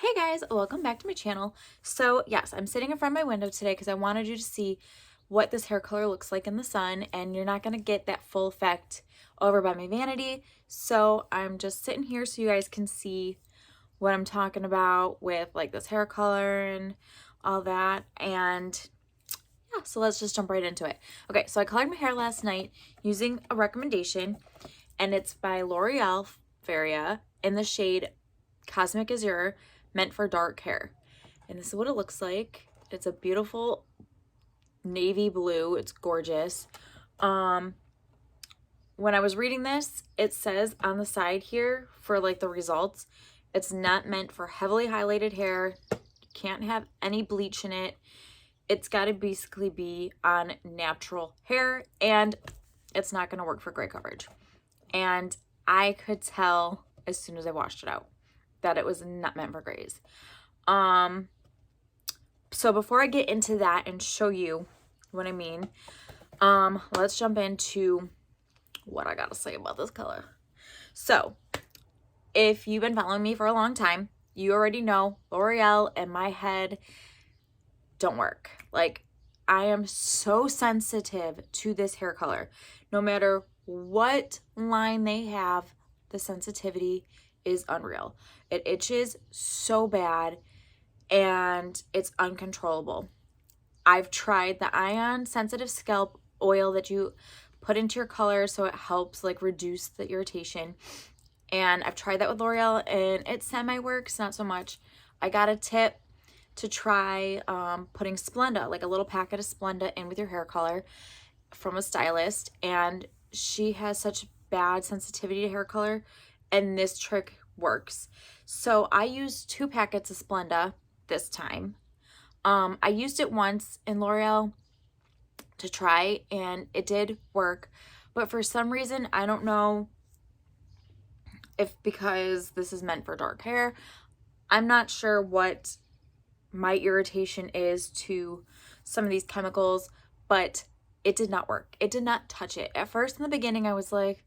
Hey guys, welcome back to my channel. So yes, I'm sitting in front of my window today because I wanted you to see what this hair color looks like in the sun, and you're not going to get that full effect over by my vanity. So I'm just sitting here so you guys can see what I'm talking about with like this hair color and all that. And yeah, so let's just jump right into it. Okay, so I colored my hair last night using a recommendation, and it's by L'Oreal Féria in the shade Cosmic Azure, meant for dark hair. And this is what it looks like. It's a beautiful navy blue. It's gorgeous. When I was reading this, it says on the side here for like the results, it's not meant for heavily highlighted hair. You can't have any bleach in it. It's got to basically be on natural hair, and it's not going to work for gray coverage. And I could tell as soon as I washed it out that it was not meant for grays. So before I get into that and show you what I mean, let's jump into what I gotta say about this color. So if you've been following me for a long time, you already know L'Oreal and my head don't work. Like, I am so sensitive to this hair color. No matter what line they have, the sensitivity is unreal. It itches so bad and it's uncontrollable. I've tried the ion sensitive scalp oil that you put into your color so it helps like reduce the irritation. And I've tried that with L'Oreal and it semi-works, not so much. I got a tip to try putting Splenda, like a little packet of Splenda in with your hair color from a stylist, and she has such bad sensitivity to hair color, and this trick works. So I used 2 packets of Splenda this time. I used it once in L'Oreal to try and it did work, but for some reason, I don't know if because this is meant for dark hair, I'm not sure what my irritation is to some of these chemicals, but it did not work. It did not touch it. At first in the beginning, I was like,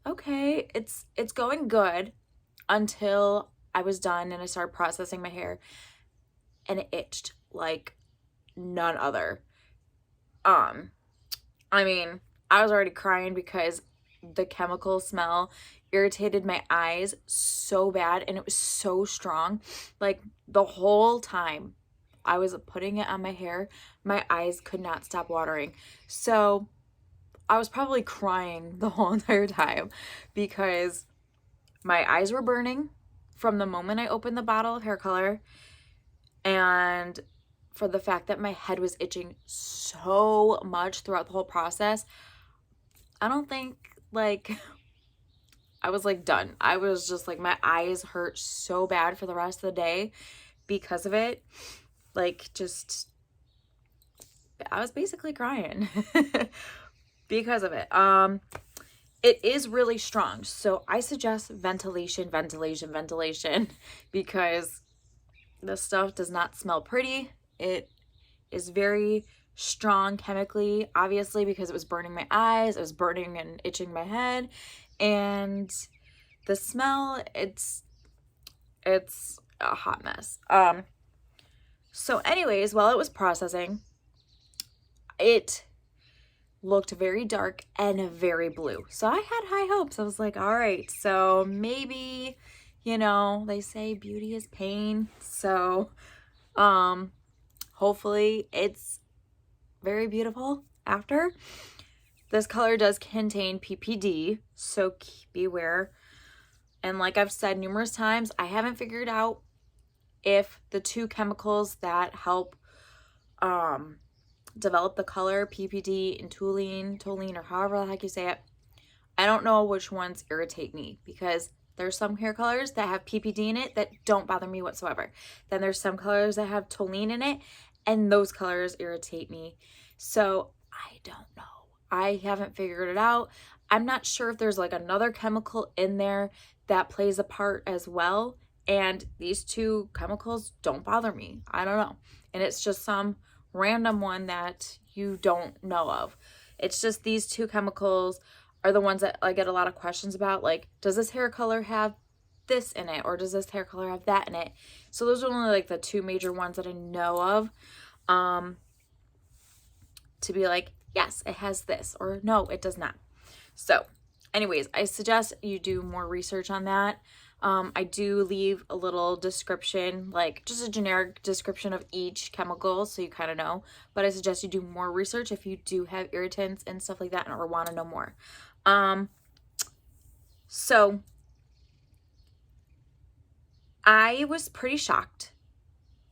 okay, it's going good, until I was done and I started processing my hair and it itched like none other. I mean, I was already crying because the chemical smell irritated my eyes so bad, and it was so strong. Like, the whole time I was putting it on my hair, my eyes could not stop watering. So I was probably crying the whole entire time because my eyes were burning from the moment I opened the bottle of hair color, and for the fact that my head was itching so much throughout the whole process. I don't think, like, I was like done. I was just like, my eyes hurt so bad for the rest of the day because of it. Like, just, I was basically crying because of it. It is really strong, so I suggest ventilation because this stuff does not smell pretty. It is very strong chemically, obviously, because it was burning my eyes, it was burning and itching my head, and the smell, it's a hot mess. So anyways, while it was processing, it looked very dark and very blue. So I had high hopes. I was like, all right, so maybe, you know, they say beauty is pain. So hopefully it's very beautiful after. This color does contain PPD, so beware. And like I've said numerous times, I haven't figured out if the 2 chemicals that help develop the color, PPD and toluene, or however the heck you say it, I don't know which ones irritate me, because there's some hair colors that have PPD in it that don't bother me whatsoever. Then there's some colors that have toluene in it, and those colors irritate me. So I don't know. I haven't figured it out. I'm not sure if there's like another chemical in there that plays a part as well. And these 2 chemicals don't bother me. I don't know. And it's just some random one that you don't know of. It's just these 2 chemicals are the ones that I get a lot of questions about. Like, does this hair color have this in it, or does this hair color have that in it? So those are only like the two major ones that I know of, to be like, yes, it has this, or no, it does not. So anyways, I suggest you do more research on that. I do leave a little description, like just a generic description of each chemical, so you kind of know, but I suggest you do more research if you do have irritants and stuff like that, or want to know more. So I was pretty shocked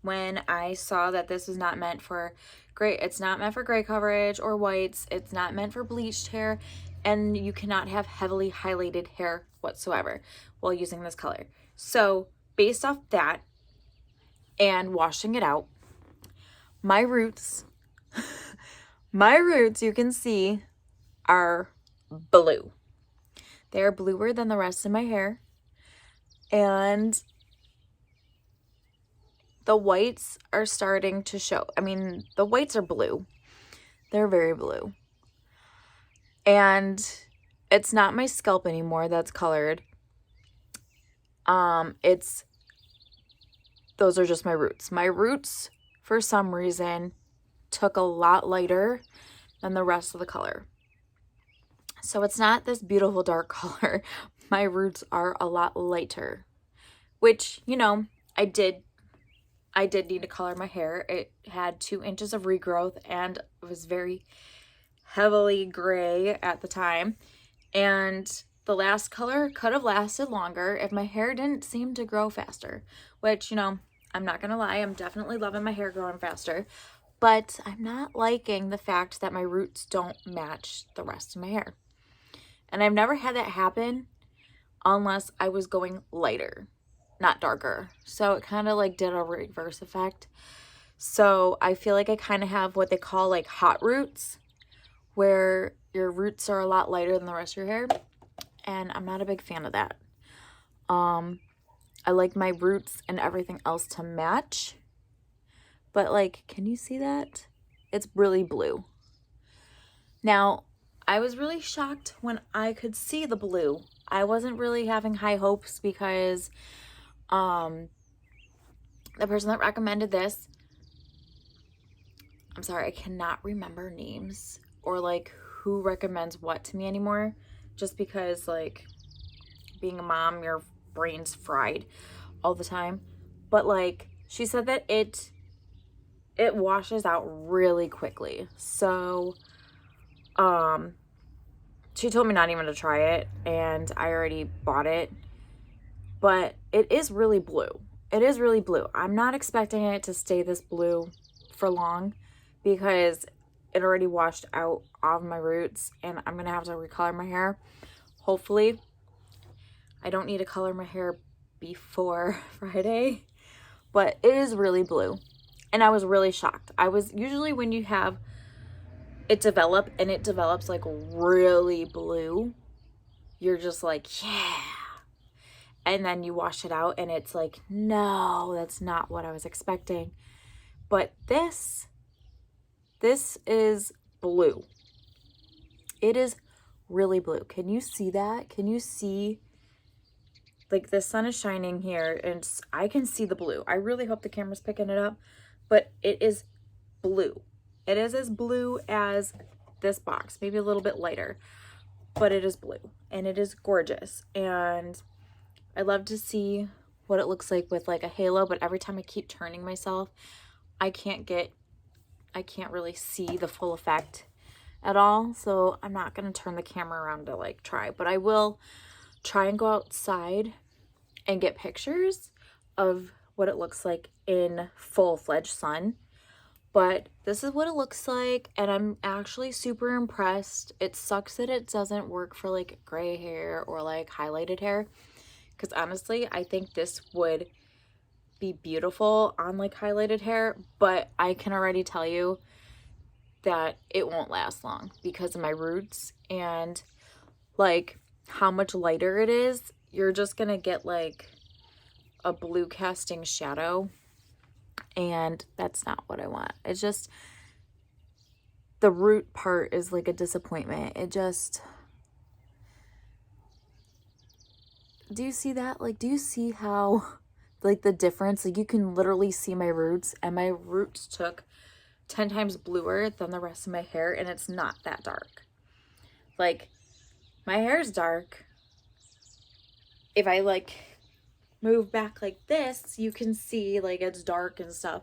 when I saw that this was not meant for gray. It's not meant for gray coverage or whites. It's not meant for bleached hair, and you cannot have heavily highlighted hair whatsoever while using this color. So based off that and washing it out, my roots, you can see, are blue. They're bluer than the rest of my hair, and the whites are starting to show. I mean, the whites are blue. They're very blue. And it's not my scalp anymore that's colored. Those are just my roots. My roots, for some reason, took a lot lighter than the rest of the color. So it's not this beautiful dark color. My roots are a lot lighter, which, you know, I did need to color my hair. It had 2 inches of regrowth, and it was very heavily gray at the time. And the last color could have lasted longer if my hair didn't seem to grow faster, which, you know, I'm not gonna lie, I'm definitely loving my hair growing faster, but I'm not liking the fact that my roots don't match the rest of my hair. And I've never had that happen unless I was going lighter, not darker. So it kind of like did a reverse effect. So I feel like I kind of have what they call like hot roots, where your roots are a lot lighter than the rest of your hair, and I'm not a big fan of that. I like my roots and everything else to match, but like, can you see that? It's really blue. Now, I was really shocked when I could see the blue. I wasn't really having high hopes because the person that recommended this, I'm sorry, I cannot remember names or like who recommends what to me anymore, just because like being a mom, your brain's fried all the time. But like, she said that it washes out really quickly. So she told me not even to try it, and I already bought it, but it is really blue. It is really blue. I'm not expecting it to stay this blue for long because it already washed out all of my roots, and I'm gonna have to recolor my hair. Hopefully I don't need to color my hair before Friday, but it is really blue, and I was really shocked. I was usually, when you have it develop and it develops like really blue, you're just like, yeah, and then you wash it out and it's like, no, that's not what I was expecting. But this is blue. It is really blue. Can you see that? Can you see, like, the sun is shining here and I can see the blue. I really hope the camera's picking it up, but it is blue. It is as blue as this box, maybe a little bit lighter, but it is blue and it is gorgeous. And I love to see what it looks like with like a halo, but every time I keep turning myself, I can't really see the full effect at all. So I'm not going to turn the camera around to like try, but I will try and go outside and get pictures of what it looks like in full-fledged sun. But this is what it looks like, and I'm actually super impressed. It sucks that it doesn't work for like gray hair or like highlighted hair, because honestly, I think this would be beautiful on like highlighted hair, but I can already tell you that it won't last long because of my roots and like how much lighter it is. You're just gonna get like a blue casting shadow, and that's not what I want. It's just the root part is like a disappointment. do you see that? Like, do you see how, like, the difference? Like, you can literally see my roots, and my roots took 10 times bluer than the rest of my hair, and it's not that dark. Like, my hair is dark. If I, like, move back like this, you can see, like, it's dark and stuff.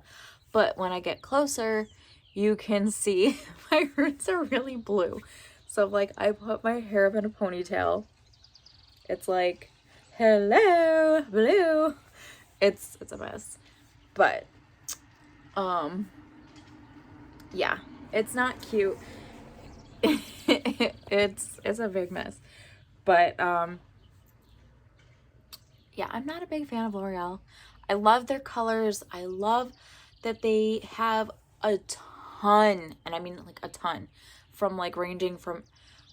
But when I get closer, you can see my roots are really blue. So, like, I put my hair up in a ponytail. It's like, hello, blue. It's a mess. But, yeah, it's not cute. It's a big mess. But, yeah, I'm not a big fan of L'Oreal. I love their colors. I love that they have a ton, and I mean like a ton, from like ranging from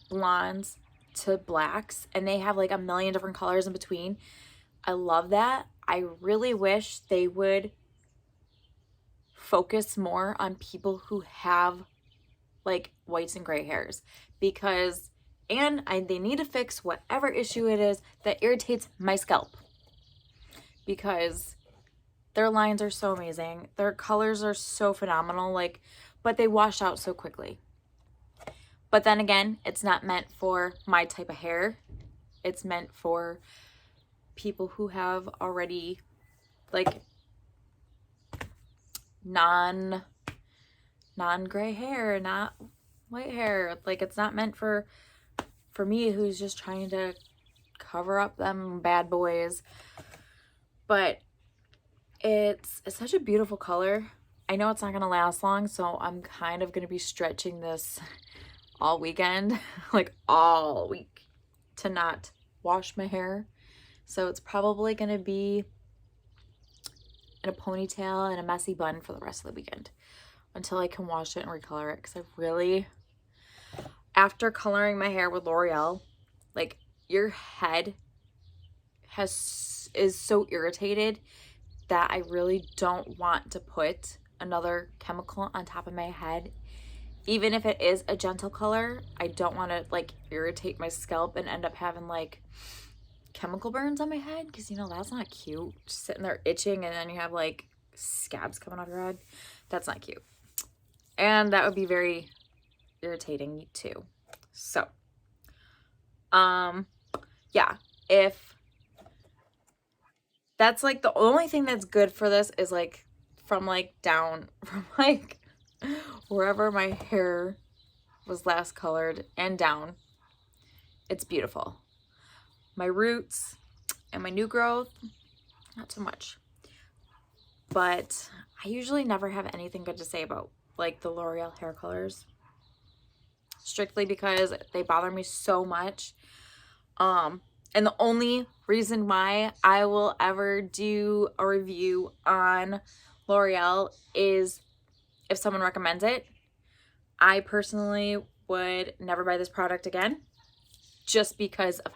blondes to blacks, and they have like a million different colors in between. I love that. I really wish they would focus more on people who have like whites and gray hairs, because they need to fix whatever issue it is that irritates my scalp, because their lines are so amazing. Their colors are so phenomenal, like, but they wash out so quickly. But then again, it's not meant for my type of hair. It's meant for people who have already like non-gray hair, not white hair. Like, it's not meant for me, who's just trying to cover up them bad boys. But it's such a beautiful color. I know it's not gonna last long, so I'm kind of gonna be stretching this all weekend, like all week, to not wash my hair. So it's probably gonna be in a ponytail and a messy bun for the rest of the weekend until I can wash it and recolor it, because I really, after coloring my hair with L'Oreal, like, your head is so irritated that I really don't want to put another chemical on top of my head. Even if it is a gentle color, I don't want to like irritate my scalp and end up having like chemical burns on my head, because, you know, that's not cute. Just sitting there itching and then you have like scabs coming off your head. That's not cute. And that would be very irritating too. So, yeah, if that's like the only thing that's good for this is like from like down, from like wherever my hair was last colored and down, it's beautiful. My roots and my new growth, not so much. But I usually never have anything good to say about like the L'Oreal hair colors, strictly because they bother me so much. And the only reason why I will ever do a review on L'Oreal is if someone recommends it. I personally would never buy this product again, just because of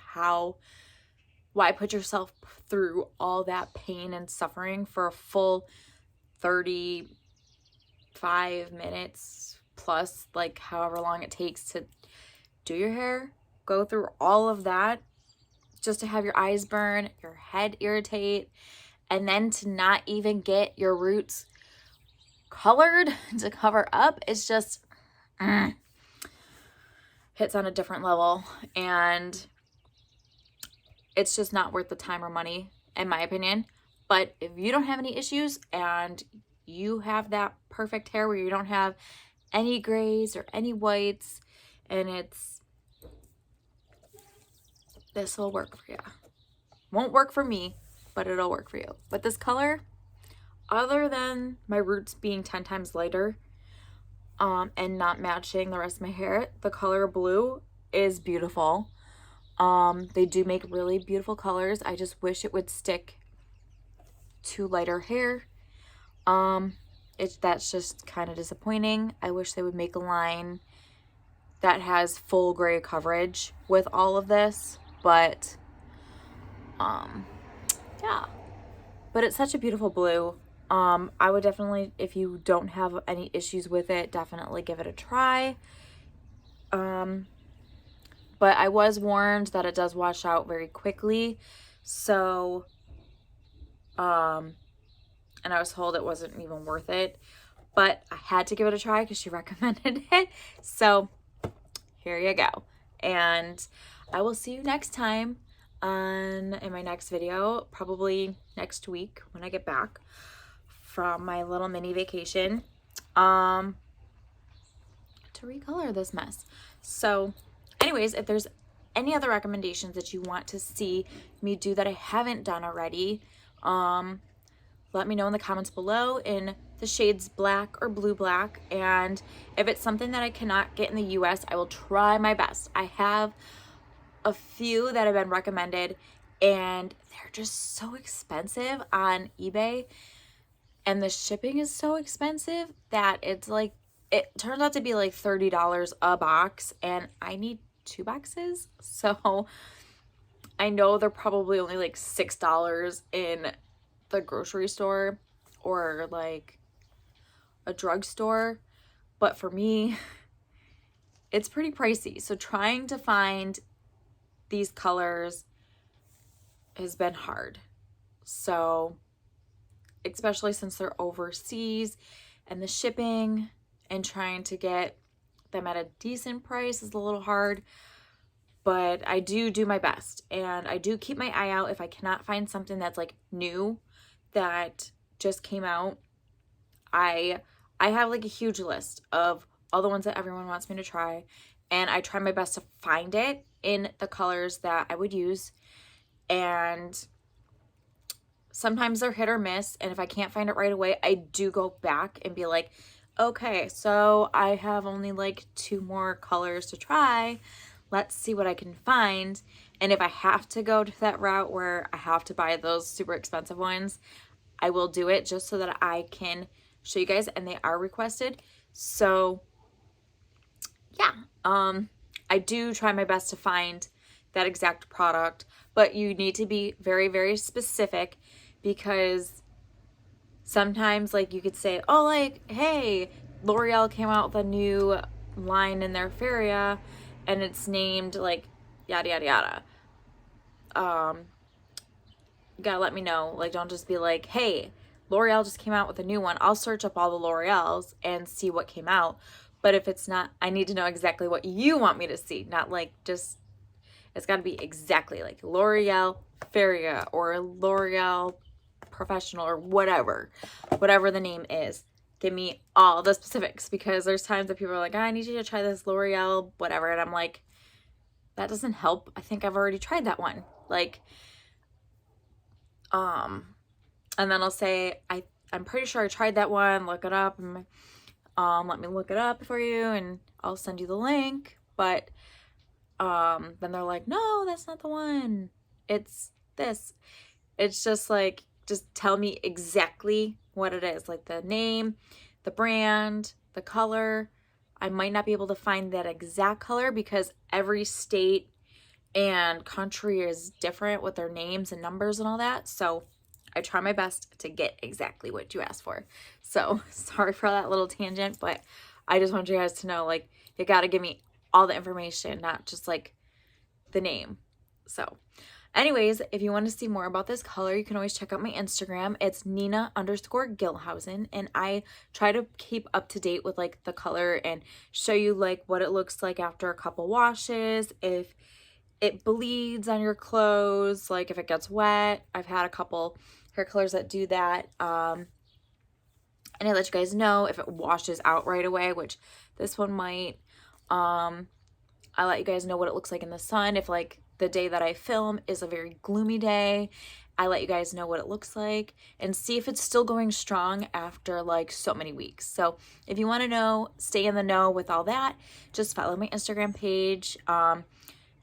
why put yourself through all that pain and suffering for a full 35 minutes plus, like however long it takes to do your hair, go through all of that just to have your eyes burn, your head irritate, and then to not even get your roots colored to cover up. It's just hits on a different level, and it's just not worth the time or money, in my opinion. But if you don't have any issues and you have that perfect hair where you don't have any grays or any whites, and this will work for you. Won't work for me, but it'll work for you. But this color, other than my roots being 10 times lighter and not matching the rest of my hair, the color blue is beautiful. They do make really beautiful colors. I just wish it would stick to lighter hair. That's just kind of disappointing. I wish they would make a line that has full gray coverage with all of this, but yeah, but it's such a beautiful blue. I would definitely, if you don't have any issues with it, definitely give it a try. But I was warned that it does wash out very quickly, So, and I was told it wasn't even worth it, but I had to give it a try because she recommended it. So here you go. And I will see you next time in my next video, probably next week when I get back from my little mini vacation, to recolor this mess. So anyways, if there's any other recommendations that you want to see me do that I haven't done already, let me know in the comments below in the shades black or blue black. And if it's something that I cannot get in the US, I will try my best. I have a few that have been recommended and they're just so expensive on eBay, and the shipping is so expensive that it's like, it turns out to be like $30 a box, and I need 2 boxes. So I know they're probably only like $6 in the grocery store or like a drugstore, but for me it's pretty pricey. So trying to find these colors has been hard. So especially since they're overseas, and the shipping and trying to get them at a decent price is a little hard. But I do my best, and I do keep my eye out if I cannot find something that's like new that just came out. I have like a huge list of all the ones that everyone wants me to try, and I try my best to find it in the colors that I would use. And sometimes they're hit or miss, and if I can't find it right away, I do go back and be like, okay, so I have only like 2 more colors to try. Let's see what I can find. And if I have to go to that route where I have to buy those super expensive ones, I will do it just so that I can show you guys, and they are requested. So yeah, I do try my best to find that exact product, but you need to be very, very specific, because sometimes like you could say, oh, like, hey, L'Oreal came out with a new line in their Féria and it's named like yada yada yada. You gotta let me know. Like, don't just be like, hey, L'Oreal just came out with a new one. I'll search up all the L'Oreals and see what came out. But if it's not, I need to know exactly what you want me to see. Not like just, it's got to be exactly like L'Oreal Féria or L'Oreal Professional or whatever the name is. Give me all the specifics, because there's times that people are like, I need you to try this L'Oreal whatever, and I'm like, that doesn't help. I think I've already tried that one. Like, and then I'll say, I'm pretty sure I tried that one. Look it up. And, let me look it up for you, and I'll send you the link. But then they're like, no, that's not the one. It's this. It's just like, just tell me exactly what it is, like the name, the brand, the color. I might not be able to find that exact color because every state and country is different with their names and numbers and all that. So I try my best to get exactly what you asked for. So sorry for that little tangent, but I just want you guys to know, like, you got to give me all the information, not just like the name. So anyways, if you want to see more about this color, you can always check out my Instagram. It's Nina_Gilhousen, and I try to keep up to date with like the color and show you like what it looks like after a couple washes, if it bleeds on your clothes, like if it gets wet. I've had a couple hair colors that do that. And I let you guys know if it washes out right away, which this one might. I let you guys know what it looks like in the sun. If like the day that I film is a very gloomy day, I let you guys know what it looks like and see if it's still going strong after like so many weeks. So if you want to know, stay in the know with all that, just follow my Instagram page. And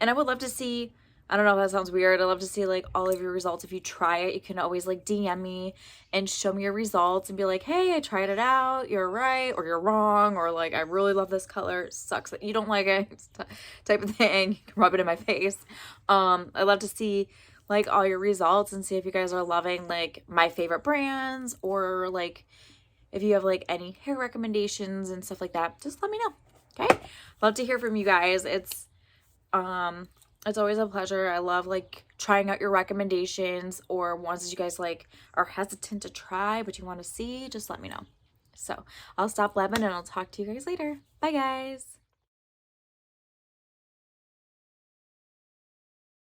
I would love to see, I don't know if that sounds weird, I'd love to see like all of your results. If you try it, you can always like DM me and show me your results and be like, hey, I tried it out, you're right or you're wrong, or like, I really love this color, it sucks that you don't like it, type of thing. You can rub it in my face. I'd love to see like all your results and see if you guys are loving like my favorite brands, or like if you have like any hair recommendations and stuff like that, just let me know. Okay, love to hear from you guys. It's It's always a pleasure. I love like trying out your recommendations or ones that you guys like are hesitant to try but you want to see. Just let me know. So I'll stop blabbing and I'll talk to you guys later. Bye guys.